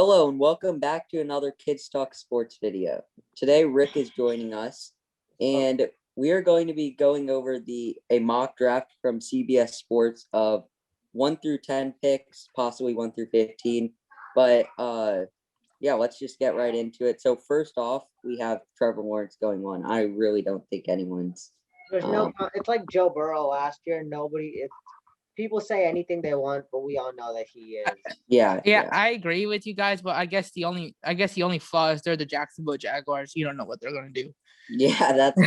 Hello and welcome back to another Kids Talk Sports video. Today Rick is joining us and we are going to be going over a mock draft from CBS Sports of 1 through 10 picks, possibly 1 through 15. But yeah, let's just get right into it. So first off, we have Trevor Lawrence going on. I really don't think anyone's There's no. It's like Joe Burrow last year. People say anything they want, but we all know that he is. Yeah. I agree with you guys, but I guess the only flaw is they're the Jacksonville Jaguars. You don't know what they're gonna do. Yeah, that's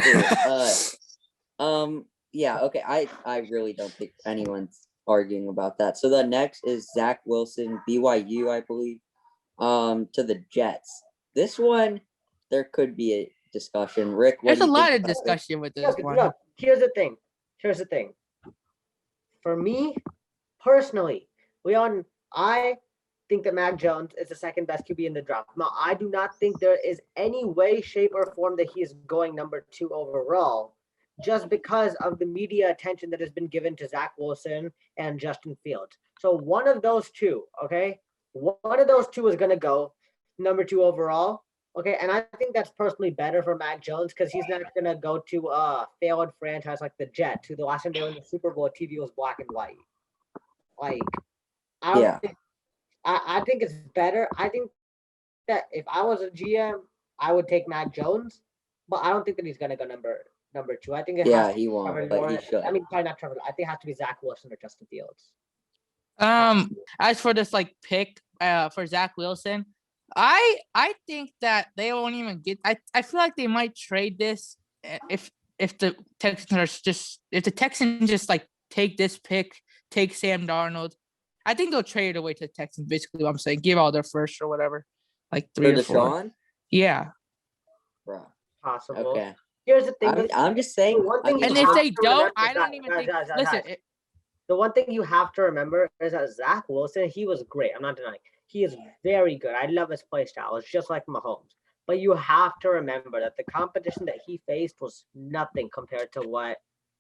true. Yeah, okay. I really don't think anyone's arguing about that. So the next is Zach Wilson, BYU, I believe, to the Jets. This one, there could be a discussion. Rick, what There's do a you lot think of about discussion with this one. No, here's the thing. For me, personally, I think that Mac Jones is the second best QB in the draft. Now, I do not think there is any way, shape, or form that he is going number 2 overall, just because of the media attention that has been given to Zach Wilson and Justin Fields. So one of those two, okay? One of those two is going to go number 2 overall, okay? And I think that's personally better for Mac Jones because he's not going to go to a failed franchise like the Jets, who the last time they were in the Super Bowl, TV was black and white. Like, I think it's better. I think that if I was a GM, I would take Mac Jones, but I don't think that he's going to go number 2. I think he won't, but he should. I mean, probably not Trevor. I think it has to be Zach Wilson or Justin Fields. As for this pick for Zach Wilson, I think that they won't even get. I feel like they might trade this if the Texans just take this pick, take Sam Darnold. I think they'll trade it away to the Texans. Basically, what I'm saying, give all their first or whatever, like 3 or 4. Deshaun? Yeah, Bro. Possible. Okay. Here's the thing. I'm just saying. And if they don't, I don't even think. Listen, the one thing you have to remember is that Zach Wilson, he was great. I'm not denying. He is very good. I love his play style. It's just like Mahomes. But you have to remember that the competition that he faced was nothing compared to what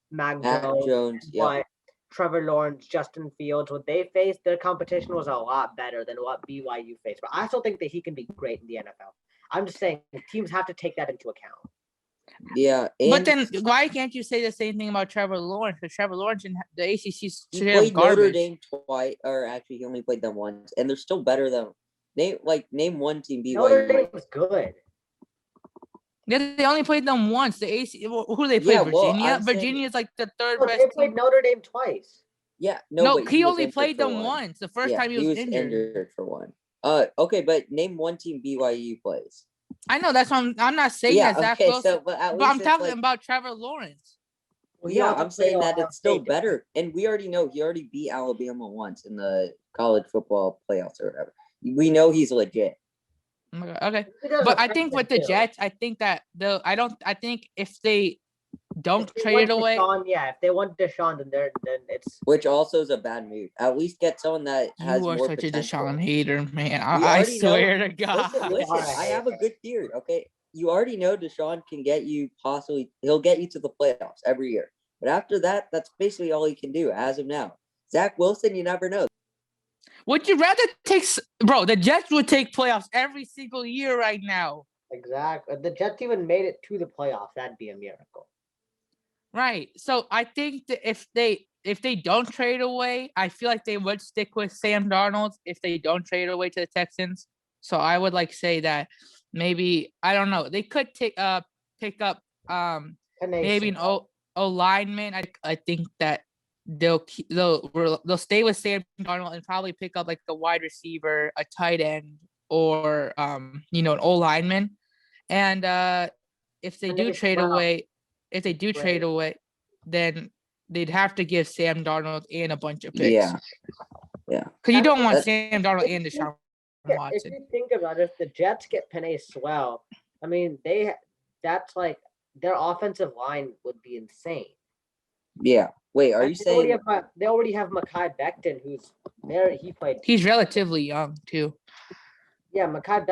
Mac Jones, what Trevor Lawrence, Justin Fields, what they faced. Their competition was a lot better than what BYU faced. But I still think that he can be great in the NFL. I'm just saying teams have to take that into account. Yeah, but then why can't you say the same thing about Trevor Lawrence? Because Trevor Lawrence in the ACC played Notre Dame twice, or actually he only played them once, and they're still better than name one team BYU. Notre Dame was good. Yeah, they only played them once. The AC, who they played? Virginia. Virginia is like the third best. They played Notre Dame twice. Yeah, no, he only played them once. The first time he was injured for one. Okay, but name one team BYU plays. I know that's what I'm not saying that Zach Wilson, but I'm talking about Trevor Lawrence. Well, yeah, I'm saying that it's still better, and we already know he already beat Alabama once in the college football playoffs or whatever. We know he's legit. Okay, but I think with the Jets, I think that I think if they don't trade it away. If they want Deshaun, then it's. Which also is a bad move. At least get someone that has more potential. You are such a Deshaun hater, man. I swear to God. Listen, I have a good theory, okay? You already know Deshaun can get you he'll get you to the playoffs every year. But after that, that's basically all he can do as of now. Zach Wilson, you never know. Would you rather the Jets would take playoffs every single year right now. Exactly. The Jets even made it to the playoffs. That'd be a miracle. Right. So I think that if they don't trade away, I feel like they would stick with Sam Darnold if they don't trade away to the Texans. So I would say that maybe, I don't know, they could pick up maybe an O lineman. I think that they'll stay with Sam Darnold and probably pick up a wide receiver, a tight end, or an O lineman. And if they do trade away. If they do trade away, then they'd have to give Sam Darnold and a bunch of picks. Yeah. Because you don't want Sam Darnold and Deshaun Watson. If you think about it, if the Jets get Penei Sewell, I mean, their offensive line would be insane. Yeah. Wait, are you saying they already have Mekhi Becton, who's there? He's relatively young too. Yeah, Mekhi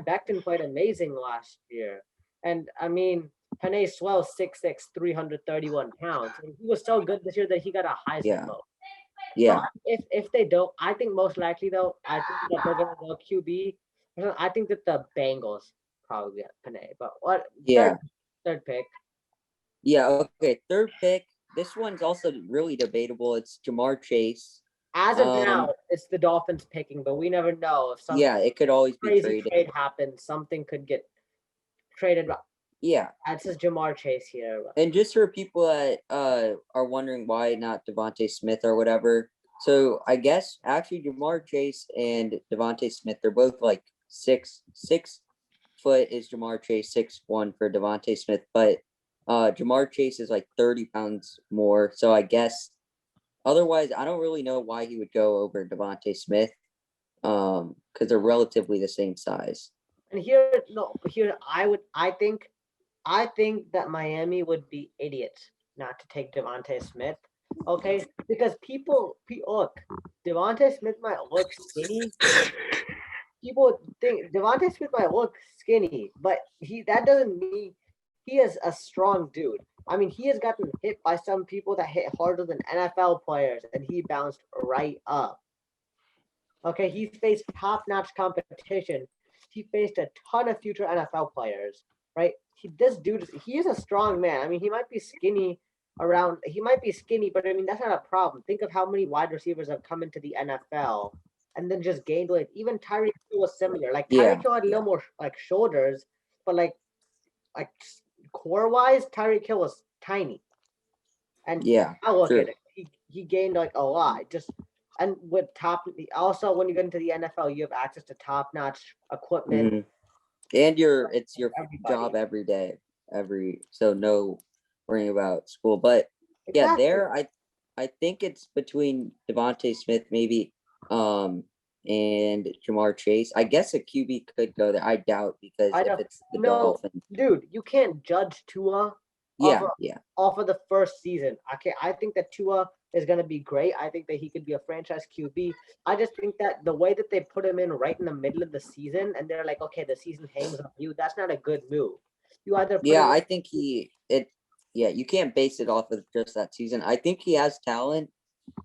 Becton played amazing last year, and I mean. Penei Sewell, 6'6", 331 pounds. And he was so good this year that he got a Heisman vote. Yeah. If they don't, I think most likely though, I think that they're gonna go QB. I think that the Bengals probably get Panay. But what Yeah. third pick? Yeah. Okay. Third pick. This one's also really debatable. It's Jamar Chase. As of now, it's the Dolphins picking, but we never know if some Yeah, it could always be crazy traded. trade happens. Something could get traded. Yeah. It says Jamar Chase here. And just for people that are wondering why not Devontae Smith or whatever. So I guess actually Jamar Chase and Devontae Smith, they're both like 6 foot is Jamar Chase, 6'1" for Devontae Smith, but Jamar Chase is like 30 pounds more. So I guess otherwise I don't really know why he would go over Devontae Smith. Because they're relatively the same size. And here I think that Miami would be idiots not to take Devontae Smith. Okay, because look, Devontae Smith might look skinny. People think Devontae Smith might look skinny, but that doesn't mean he is a strong dude. I mean, he has gotten hit by some people that hit harder than NFL players, and he bounced right up. Okay, he faced top-notch competition. He faced a ton of future NFL players, right? He is a strong man. I mean, he might be skinny, but I mean, that's not a problem. Think of how many wide receivers have come into the NFL and then just gained weight. Even Tyreek Hill was similar. Like Tyreek Hill had a little more like shoulders, but like core-wise, Tyreek Hill was tiny. And I look at it. He gained like a lot. And with also when you get into the NFL, you have access to top-notch equipment. Mm-hmm. And it's your job every day, so no worrying about school. But exactly. I think it's between Devontae Smith maybe, and Jamar Chase. I guess a QB could go there. I doubt because if it's the Dolphins, dude, you can't judge Tua. Off of the first season. I think that Tua is going to be great. I think that he could be a franchise QB. I just think that the way that they put him in right in the middle of the season and they're like, okay, the season hangs on you. That's not a good move. You either I think you can't base it off of just that season. I think he has talent,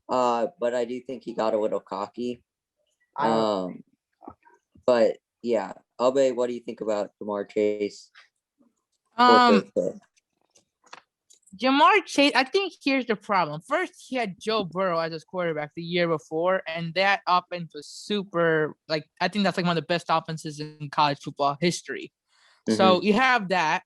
but I do think he got a little cocky. But yeah, Abe, what do you think about Jamar Chase? Jamar Chase, I think here's the problem. First, he had Joe Burrow as his quarterback the year before, and that offense was super, I think that's like one of the best offenses in college football history. Mm-hmm. So you have that.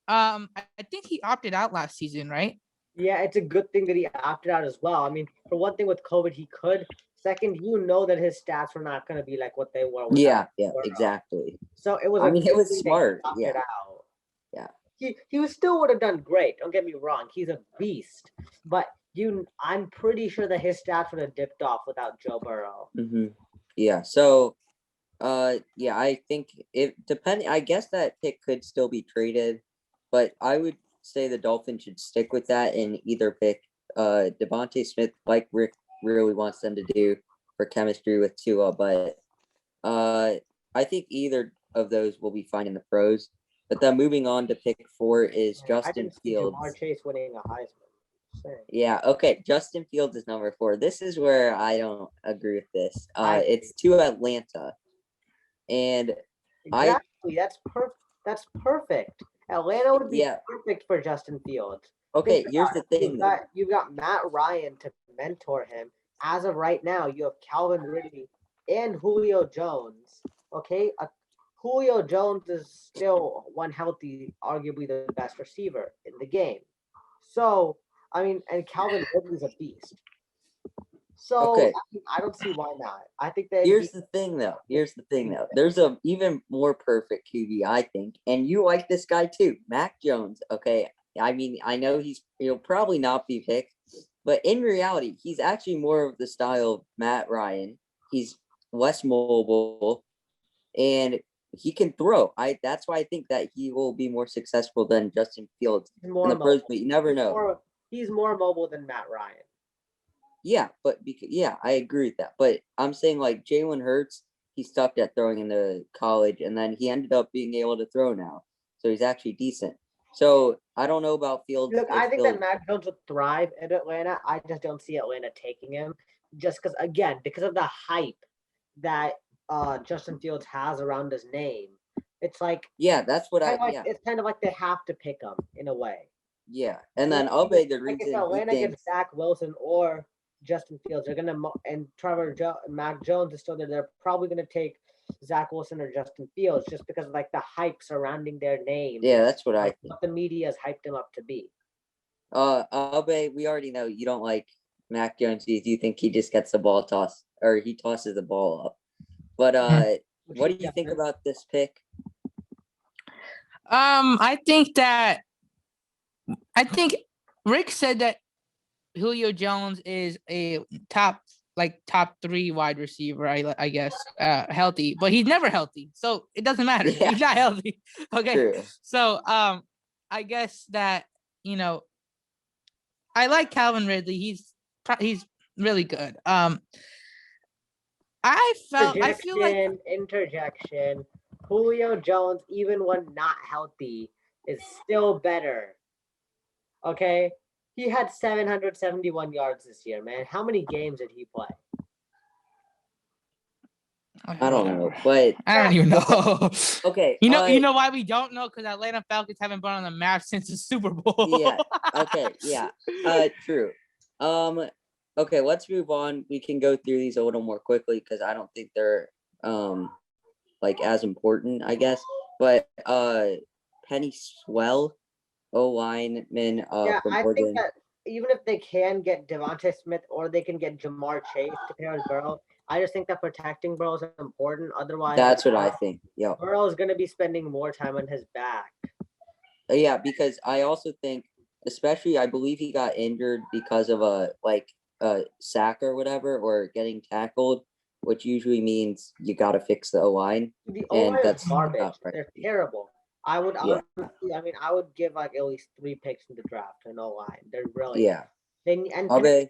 I think he opted out last season, right? Yeah, it's a good thing that he opted out as well. I mean, for one thing with COVID, he could. Second, that his stats were not going to be like what they were. Yeah, exactly. So it was. It was smart. Out. Yeah. He still would have done great. Don't get me wrong. He's a beast. But I'm pretty sure that his stats would have dipped off without Joe Burrow. Mm-hmm. Yeah. So, I think I guess that pick could still be traded, but I would say the Dolphins should stick with that and either pick Devontae Smith, like Rick really wants them to do for chemistry with Tua. But I think either of those will be fine in the pros. But then moving on to pick 4 is Justin Fields. Jamar Chase winning a Heisman. Yeah, okay. Justin Fields is number 4. This is where I don't agree with this. It's to Atlanta. And exactly, that's perfect. Atlanta would be perfect for Justin Fields. Okay, here's the thing. You've got Matt Ryan to mentor him. As of right now, you have Calvin Ridley and Julio Jones. Okay, Julio Jones is still one healthy, arguably the best receiver in the game. So, I mean, and Calvin Ridley's a beast. So, I don't see why not. I think that Here's the thing, though. There's a even more perfect QB, I think. And you like this guy, too. Mac Jones, okay? I mean, I know he'll probably not be picked. But in reality, he's actually more of the style of Matt Ryan. He's less mobile. And he can throw. That's why I think that he will be more successful than Justin Fields in the pros, but you never know. He's more mobile than Matt Ryan. Yeah, I agree with that. But I'm saying like Jalen Hurts, he stuck at throwing in the college, and then he ended up being able to throw now, so he's actually decent. So I don't know about Fields. Look, I think that Mac Jones would thrive in Atlanta. I just don't see Atlanta taking him just because of the hype that Justin Fields has around his name. It's like Yeah, that's what it's kind of like they have to pick him in a way. Yeah, and then I'll bet the Like if reason he Atlanta thinks gets Zach Wilson or Justin Fields, they're gonna and Mac Jones is still there. They're probably gonna take Zach Wilson or Justin Fields just because of like the hype surrounding their name. yeah, that's what I Like think. what the media has hyped him up to be. I'll bet we already know you don't like Mac Jones. You think he just gets the ball tossed or he tosses the ball up. But what do you think about this pick? I think Rick said that Julio Jones is a top 3 wide receiver, I guess, healthy, but he's never healthy, so it doesn't matter. Yeah. He's not healthy. Okay. True. So I guess that, you know, I like Calvin Ridley. He's really good. I feel like interjection. Julio Jones, even when not healthy, is still better. Okay? He had 771 yards this year, man. How many games did he play? I don't know, but I don't even know. Okay. You know why we don't know? Because Atlanta Falcons haven't been on the map since the Super Bowl. Yeah. Okay. Yeah. True. Okay, let's move on. We can go through these a little more quickly because I don't think they're like as important, I guess. But Penny Swell, O-lineman from I Oregon. think that even if they can get Devontae Smith or they can get Jamar Chase to pair with Burrow, I just think that protecting Burrow is important. Otherwise, that's what I think. Yeah. Burrow is going to be spending more time on his back. Yeah, because I also think, especially, I believe he got injured because of a sack or whatever, or getting tackled, which usually means you got to fix the O-line. The And O-line that's is garbage. right. They're terrible. I would give like at least 3 picks in the draft in O-line. They're really and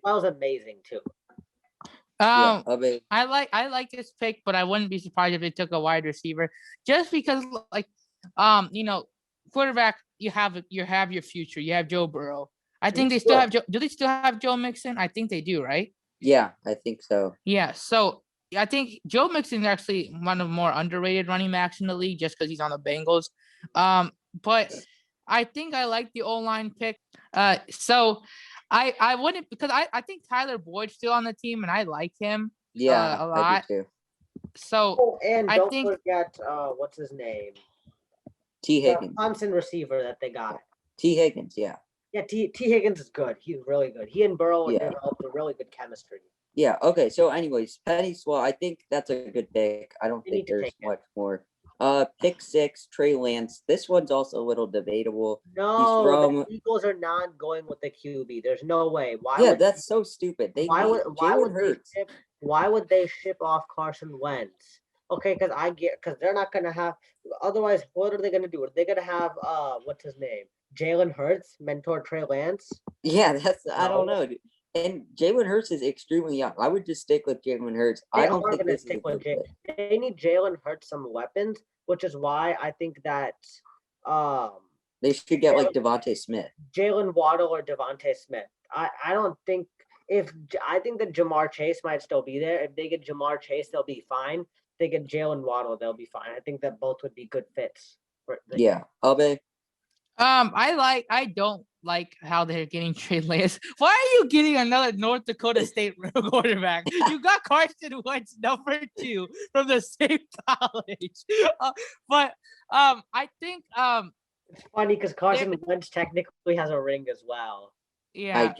Swell's amazing too. I like this pick, but I wouldn't be surprised if they took a wide receiver, just because quarterback, you have your future. You have Joe Burrow. I think they still have Joe. Do they still have Joe Mixon? I think they do, right? Yeah, I think so. Yeah, so I think Joe Mixon is actually one of the more underrated running backs in the league just because he's on the Bengals. But I think I like the O-line pick. So I wouldn't, because I think Tyler Boyd's still on the team and I like him a lot. I do too. So and don't forget what's his name? T. Higgins. The Clemson receiver that they got. T. Higgins, yeah. Yeah, T. Higgins is good. He's really good. He and Burrow developed a really good chemistry. Yeah, okay. So anyways, Penny Swell, I think that's a good pick. I don't think there's much more. Pick 6, Trey Lance. This one's also a little debatable. No, the Eagles are not going with the QB. There's no way. That's so stupid. Why would they ship off Carson Wentz? Okay, because they're not gonna have. Otherwise, what are they gonna do? Are they gonna have what's his name? Jalen Hurts mentor Trey Lance? Yeah, I don't know. And Jalen Hurts is extremely young. I would just stick with Jalen Hurts. I don't think this is a good. They need Jalen Hurts some weapons, which is why I think that they should get like Devontae Smith, Jalen Waddle, or Devontae Smith. I don't think I think that Jamar Chase might still be there. If they get Jamar Chase, they'll be fine. If they get Jalen Waddle, they'll be fine. I think that both would be good fits. Abe. I don't like how they're getting Trey Lance. Why are you getting another North Dakota State quarterback? You got Carson Wentz, number 2 from the same college. I think it's funny because Carson Wentz technically has a ring as well. Yeah,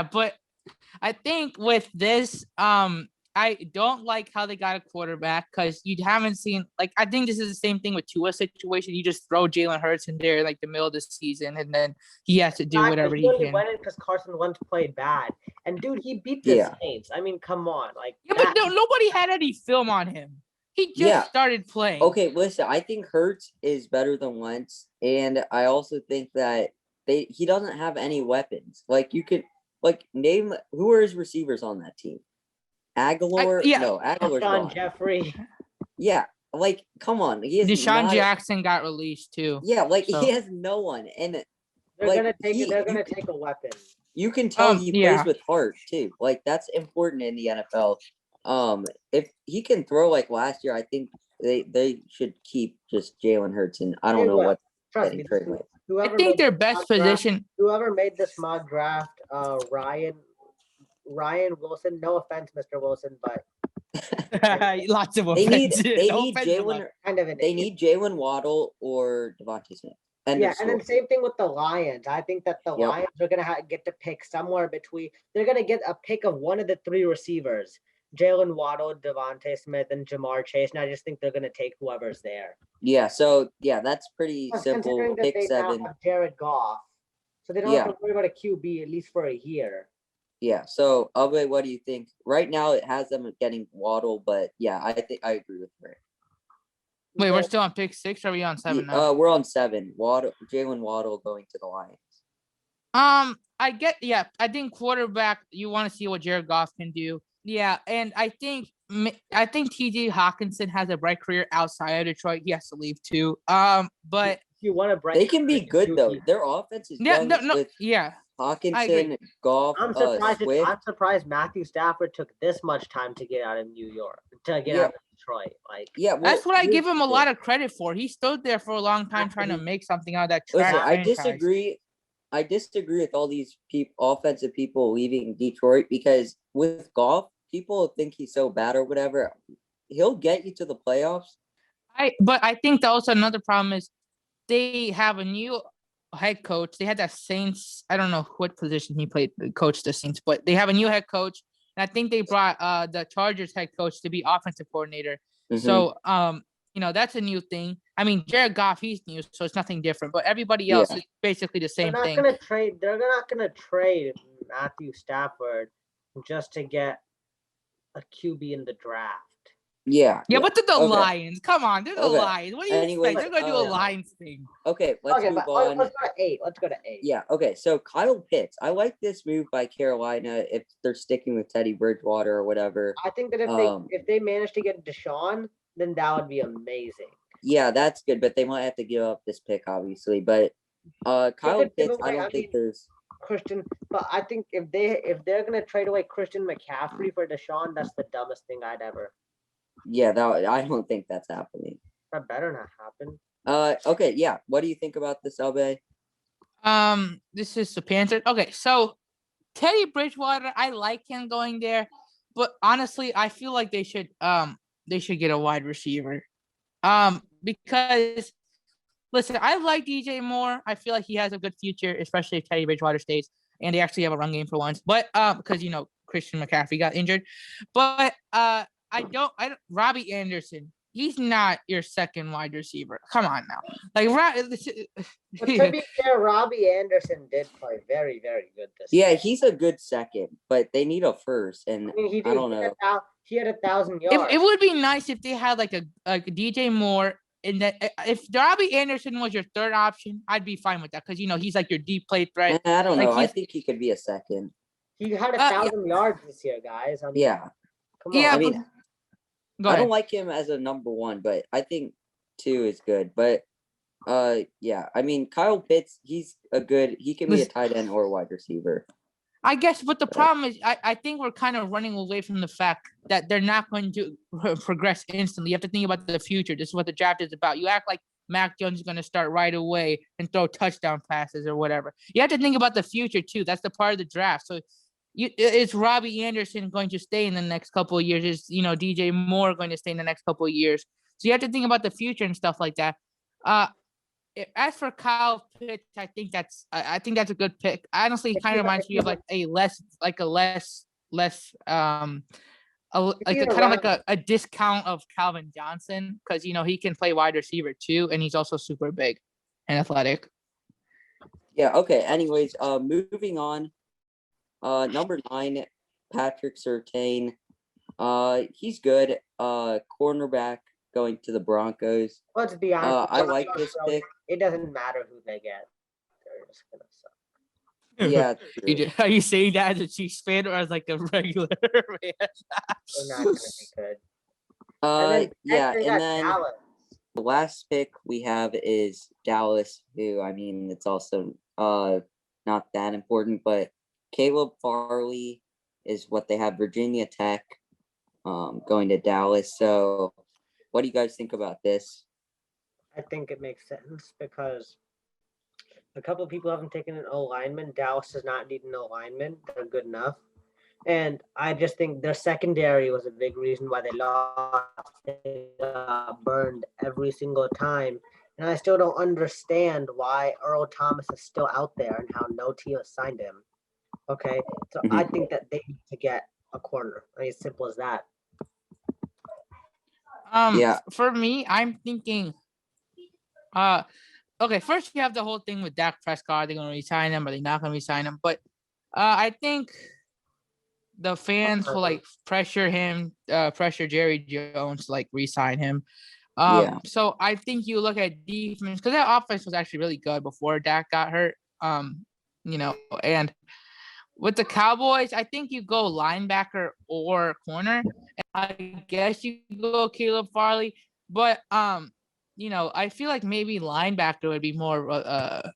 but I think with this, I don't like how they got a quarterback because you haven't seen, I think this is the same thing with Tua's situation. You just throw Jalen Hurts in there the middle of the season, and then he has to do whatever he can. Went in because Carson Wentz played bad, and dude, he beat the Saints. I mean, come on, but nobody had any film on him. He just started playing. Okay, listen, I think Hurts is better than Wentz, and I also think that he doesn't have any weapons. You could name who are his receivers on that team. Aguilar? No, Aguilar's gone. Jeffrey. Yeah, come on. Deshaun Jackson got released too. Yeah, he has no one, and they're gonna take a weapon. you can tell he plays Yeah. with heart too. Like that's important in the NFL. If he can throw like last year, I think they should keep just Jalen Hurts, and I don't They know will. what Trust getting me. traded with. I Whoever think made their this best mock draft, position. whoever made this mock draft, Ryan Wilson. No offense, Mr. Wilson, but Lots of They need offense. they No need offense, Jalen. kind of an They need Jalen Waddle or Devontae Smith. End yeah, of and then story. same thing with the Lions. I think that the Yep. Lions are gonna get to pick somewhere between. They're gonna get a pick of one of the three receivers: Jalen Waddle, Devontae Smith, and Jamar Chase. And I just think they're gonna take whoever's there. Yeah. So yeah, that's pretty Plus, simple. considering that Pick they now 7. have Jared Goff, so they don't Yeah. have to worry about a QB at least for a year. Yeah. So Abe, what do you think? Right now, it has them getting Waddle, but yeah, I think I agree with her. Wait, we're Well, still on pick 6. Or are we on 7 now? We're on 7. Jalen Waddle going to the Lions. I get. Yeah, I think quarterback. You want to see what Jared Goff can do. Yeah, and I think T.J. Hawkinson has a bright career outside of Detroit. He has to leave too. But you want to break. They can be good though. Their offense is yeah, young no, with yeah. Hawkinson, Goff, I'm surprised. Swift. I'm surprised Matthew Stafford took this much time to get out of New York, to get out of Detroit. Like, Yeah, well, That's what I here's give him the a thing. lot of credit for. He stood there for a long time trying to make something out of that trash Listen, I franchise. disagree. I disagree with all these offensive people leaving Detroit because with Goff, people think he's so bad or whatever. He'll get you to the playoffs. But I think that also another problem is they have a new head coach. They had that Saints. I don't know what position he played, coach the Saints, but they have a new head coach. And I think they brought the Chargers head coach to be offensive coordinator. Mhm. So that's a new thing. I mean, Jared Goff, he's new, so it's nothing different. But everybody else is basically the same thing. They're not gonna trade Matthew Stafford just to get a QB in the draft. Yeah. Yeah, but they're the Okay. Lions. Come on, they're the Okay. Lions. What do you Anyways, expect? They're gonna do a Lions thing. Okay, let's move but on. let's go to 8. Let's go to 8. Yeah, okay. So Kyle Pitts. I like this move by Carolina if they're sticking with Teddy Bridgewater or whatever. I think that if they manage to get Deshaun, then that would be amazing. Yeah, that's good, but they might have to give up this pick, obviously. But Kyle Pitts, I don't think there's Christian, but I think if they're gonna trade away Christian McCaffrey for Deshaun, that's the dumbest thing I'd ever. Yeah, I don't think that's happening. That better not happen. Okay, yeah. What do you think about this, Abe? This is the Panthers. Okay, so Teddy Bridgewater, I like him going there, but honestly, I feel like they should get a wide receiver. Because listen, I like DJ Moore. I feel like he has a good future, especially if Teddy Bridgewater stays and they actually have a run game for once. But because Christian McCaffrey got injured. But I don't Robbie Anderson. He's not your second wide receiver. Come on now. Like But to be fair, Robbie Anderson did play very, very good this Yeah, year. he's a good second, but they need a first, and I mean, I don't know. He had 1,000 yards. It would be nice if they had like a DJ Moore. And that if Robbie Anderson was your third option, I'd be fine with that because he's like your deep play threat. I don't know. Like, I think he could be a second. He had 1,000 yards this year, guys. I mean, Yeah. Come on. Yeah, I mean, go I ahead. don't like him as a number 1, but I think 2 is good. But yeah, I mean, Kyle Pitts, he can be a tight end or a wide receiver. I guess, but the problem is, I think we're kind of running away from the fact that they're not going to progress instantly. You have to think about the future. This is what the draft is about. You act like Mac Jones is going to start right away and throw touchdown passes or whatever. You have to think about the future too. That's the part of the draft. So, is Robbie Anderson going to stay in the next couple of years? Is DJ Moore going to stay in the next couple of years? So you have to think about the future and stuff like that. As for Kyle Pitts, I think that's a good pick. Honestly, it kind of reminds me of like a discount of Calvin Johnson because he can play wide receiver too, and he's also super big and athletic. Yeah. Okay. Anyways, moving on. Number 9, Patrick Surtain. He's good. Cornerback going to the Broncos. Let's be honest. I like this pick. It doesn't matter who they get. They're just gonna suck. Yeah. True. Are you saying that as a Chiefs fan or as like a regular man? They're not gonna be good. And then Dallas. the last pick we have is Dallas, who I mean it's also not that important, but Caleb Farley is what they have. Virginia Tech, going to Dallas. So, what do you guys think about this? I think it makes sense because a couple of people haven't taken an O lineman. Dallas does not need an O lineman. They're good enough. And I just think their secondary was a big reason why they lost. They got burned every single time. And I still don't understand why Earl Thomas is still out there and how no team has signed him. Okay. So I think that they need to get a corner. I mean, as simple as that. Yeah. For me, I'm thinking, okay, first you have the whole thing with Dak Prescott. Are they going to resign him? Are they not going to resign him? But I think the fans will like pressure him, pressure Jerry Jones to like resign him. Yeah. So I think you look at defense because that offense was actually really good before Dak got hurt. And with the Cowboys, I think you go linebacker or corner. I guess you go Caleb Farley, but I feel like maybe linebacker would be more a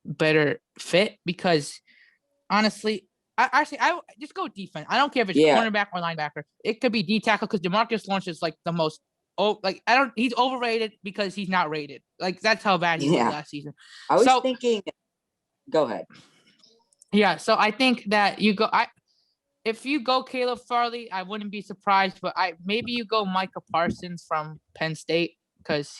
better fit because honestly, I just go defense. I don't care if it's cornerback or linebacker. It could be D tackle because DeMarcus Lawrence is like the most. He's overrated because he's not rated. Like that's how bad he was last season. I was thinking. Go ahead. Yeah, so I think that if you go Caleb Farley, I wouldn't be surprised, but maybe you go Micah Parsons from Penn State because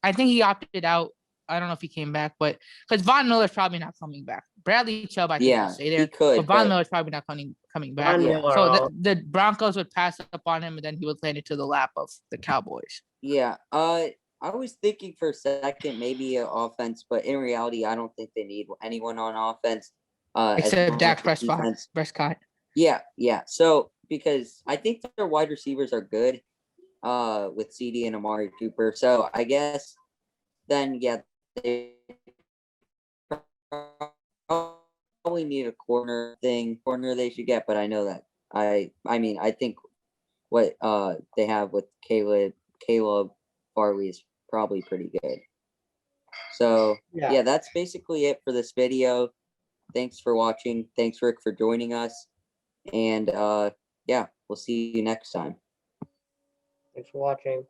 I think he opted out. I don't know if he came back, but because Von Miller's probably not coming back. Bradley Chubb, I think will stay there. He could, but Von Miller's probably not coming back. So the Broncos would pass up on him, and then he would land into the lap of the Cowboys. Yeah. I was thinking for a second maybe an offense, but in reality, I don't think they need anyone on offense. Except Dak Prescott. Yeah. So because I think their wide receivers are good, with CD and Amari Cooper. So I guess then they probably need a corner they should get, but I know that I think what they have with Caleb Farley is probably pretty good. So yeah, that's basically it for this video. Thanks for watching. Thanks, Rick, for joining us. And we'll see you next time. Thanks for watching.